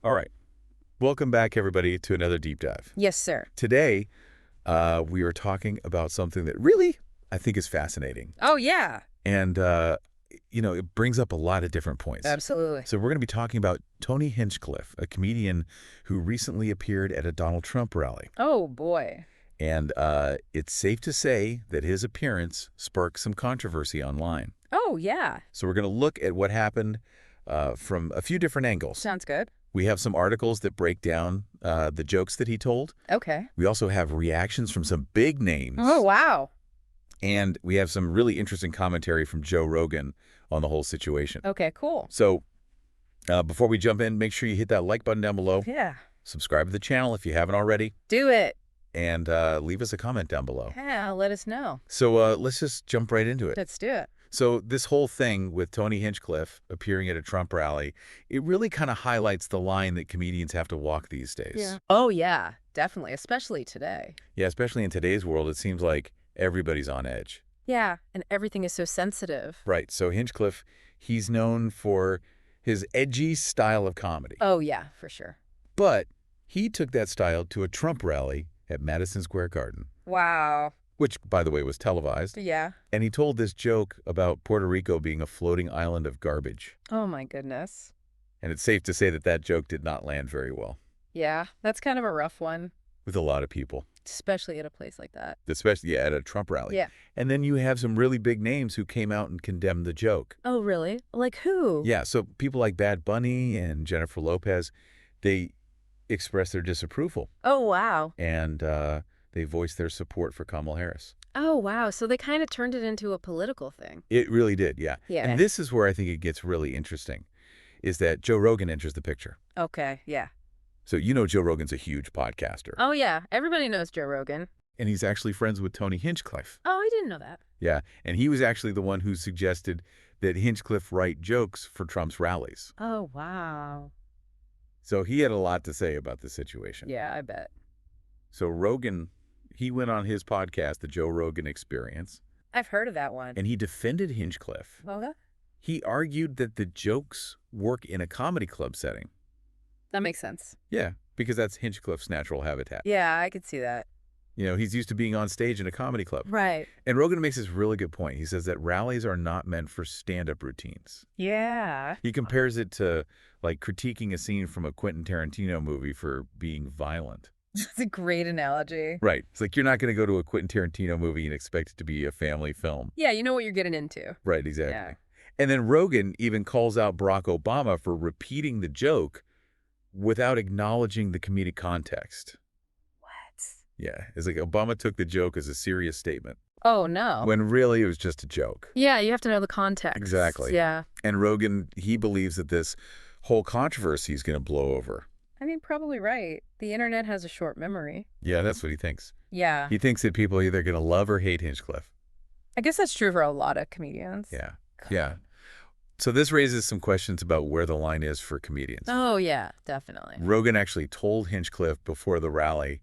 All right. Welcome back, everybody, to another deep dive. Yes, sir. Today, we are talking about something that really, I think, is fascinating. Oh, yeah. And, it brings up a lot of different points. Absolutely. So we're going to be talking about Tony Hinchcliffe, a comedian who recently appeared at a Donald Trump rally. Oh, boy. And it's safe to say that his appearance sparked some controversy online. Oh, yeah. So we're going to look at what happened from a few different angles. Sounds good. We have some articles that break down the jokes that he told. Okay. We also have reactions from some big names. Oh, wow. And we have some really interesting commentary from Joe Rogan on the whole situation. Okay, cool. So before we jump in, make sure you hit that like button down below. Yeah. Subscribe to the channel if you haven't already. Do it. And leave us a comment down below. Yeah, let us know. So let's just jump right into it. Let's do it. So this whole thing with Tony Hinchcliffe appearing at a Trump rally, it really kind of highlights the line that comedians have to walk these days. Yeah. Oh, yeah. Definitely. Especially today. Yeah, especially in today's world, it seems like everybody's on edge. Yeah. And everything is so sensitive. Right. So Hinchcliffe, he's known for his edgy style of comedy. Oh, yeah, for sure. But he took that style to a Trump rally at Madison Square Garden, Wow. which, by the way, was televised. Yeah. And he told this joke about Puerto Rico being a floating island of garbage. Oh, my goodness. And it's safe to say that that joke did not land very well Yeah, that's kind of a rough one, with a lot of people, especially at a place like that. especially at a Trump rally. Yeah. And then you have some really big names who came out and condemned the joke. Oh, really? Like who? Yeah, so people like Bad Bunny and Jennifer Lopez, they expressed their disapproval. Oh, wow. And they voiced their support for Kamala Harris. Oh, wow. So they kind of turned it into a political thing. It really did, yeah. Yeah. And this is where I think it gets really interesting, is that Joe Rogan enters the picture. Okay, yeah. So you know Joe Rogan's a huge podcaster. Oh, yeah. Everybody knows Joe Rogan. And he's actually friends with Tony Hinchcliffe. Oh, I didn't know that. Yeah, and he was actually the one who suggested that Hinchcliffe write jokes for Trump's rallies. Oh, wow. So he had a lot to say about the situation. Yeah, I bet. So Rogan, he went on his podcast, The Joe Rogan Experience, I've heard of that one. and he defended Hinchcliffe. Okay. He argued that the jokes work in a comedy club setting. That makes sense. Yeah, because that's Hinchcliffe's natural habitat. Yeah, I could see that. You know, he's used to being on stage in a comedy club. Right. And Rogan makes this really good point. He says that rallies are not meant for stand-up routines. Yeah. He compares it to, like, critiquing a scene from a Quentin Tarantino movie for being violent. That's a great analogy. Right. It's like you're not going to go to a Quentin Tarantino movie and expect it to be a family film. Yeah, you know what you're getting into. Right, exactly. Yeah. And then Rogan even calls out Barack Obama for repeating the joke without acknowledging the comedic context. What? Yeah, it's like Obama took the joke as a serious statement, Oh, no. when really it was just a joke. Yeah, you have to know the context. Exactly. Yeah. And Rogan, he believes that this whole controversy is going to blow over. I mean, probably right. The internet has a short memory. Yeah, that's what he thinks. Yeah. He thinks that people are either going to love or hate Hinchcliffe. I guess that's true for a lot of comedians. Yeah, yeah. So this raises some questions about where the line is for comedians. Oh, yeah, definitely. Rogan actually told Hinchcliffe before the rally,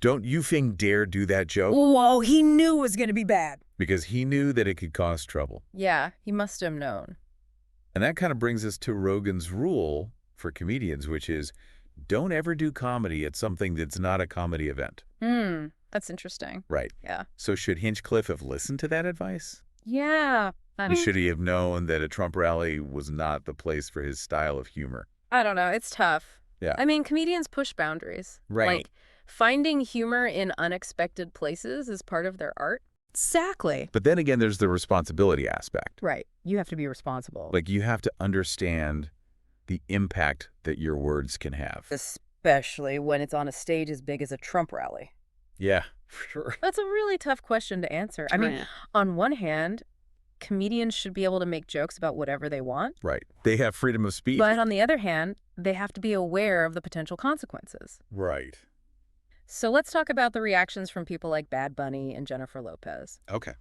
"Don't you think dare do that joke?" Whoa, he knew it was going to be bad. Because he knew that it could cause trouble. Yeah, he must have known. And that kind of brings us to Rogan's rule for comedians, which is don't ever do comedy at something that's not a comedy event. That's interesting. Right. Yeah. So should Hinchcliffe have listened to that advice? Yeah. Should he have known that a Trump rally was not the place for his style of humor? I don't know. It's tough. Yeah. I mean, comedians push boundaries. Right. Like, finding humor in unexpected places is part of their art. Exactly. But then again, there's the responsibility aspect. Right. You have to be responsible. Like, you have to understand the impact that your words can have. Especially when it's on a stage as big as a Trump rally. Yeah, for sure. That's a really tough question to answer. I mean, on one hand, comedians should be able to make jokes about whatever they want. Right. They have freedom of speech. But on the other hand, they have to be aware of the potential consequences. Right. So let's talk about the reactions from people like Bad Bunny and Jennifer Lopez. Okay.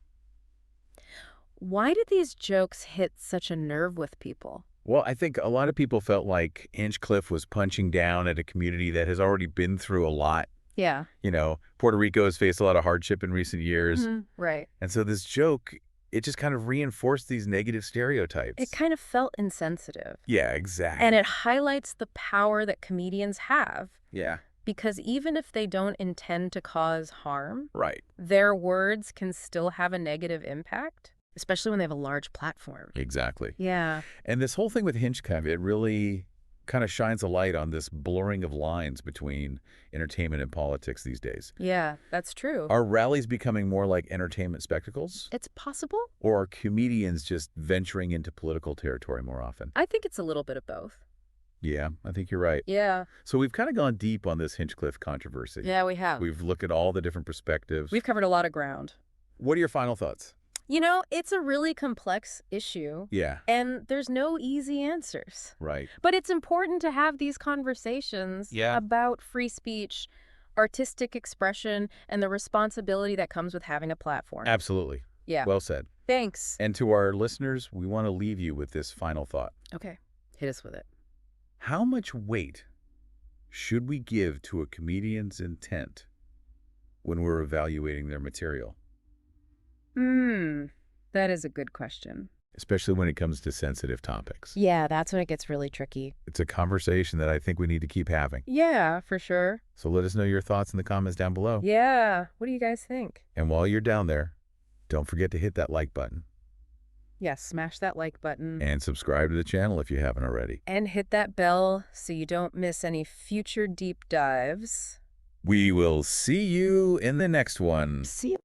Why did these jokes hit such a nerve with people? Well, I think a lot of people felt like Hinchcliffe was punching down at a community that has already been through a lot. Yeah. You know, Puerto Rico has faced a lot of hardship in recent years. Right. And so this joke, it just kind of reinforced these negative stereotypes. It kind of felt insensitive. Yeah, exactly. And it highlights the power that comedians have. Yeah. Because even if they don't intend to cause harm, Right. their words can still have a negative impact, especially when they have a large platform. Exactly. Yeah. And this whole thing with Hinchcliffe, it really kind of shines a light on this blurring of lines between entertainment and politics these days. Yeah, that's true. Are rallies becoming more like entertainment spectacles? It's possible. Or are comedians just venturing into political territory more often? I think it's a little bit of both. Yeah, I think you're right. Yeah. So we've kind of gone deep on this Hinchcliffe controversy. Yeah, we have. We've looked at all the different perspectives. We've covered a lot of ground. What are your final thoughts? You know, it's a really complex issue. Yeah. And there's no easy answers. Right. But it's important to have these conversations about free speech, artistic expression, and the responsibility that comes with having a platform. Absolutely. Yeah. Well said. Thanks. And to our listeners, we want to leave you with this final thought. Okay. Hit us with it. How much weight should we give to a comedian's intent when we're evaluating their material? That is a good question. Especially when it comes to sensitive topics. Yeah, that's when it gets really tricky. It's a conversation that I think we need to keep having. Yeah, for sure. So let us know your thoughts in the comments down below. Yeah. What do you guys think? And while you're down there, don't forget to hit that like button. Yeah, smash that like button. And subscribe to the channel if you haven't already. And hit that bell so you don't miss any future deep dives. We will see you in the next one. See you.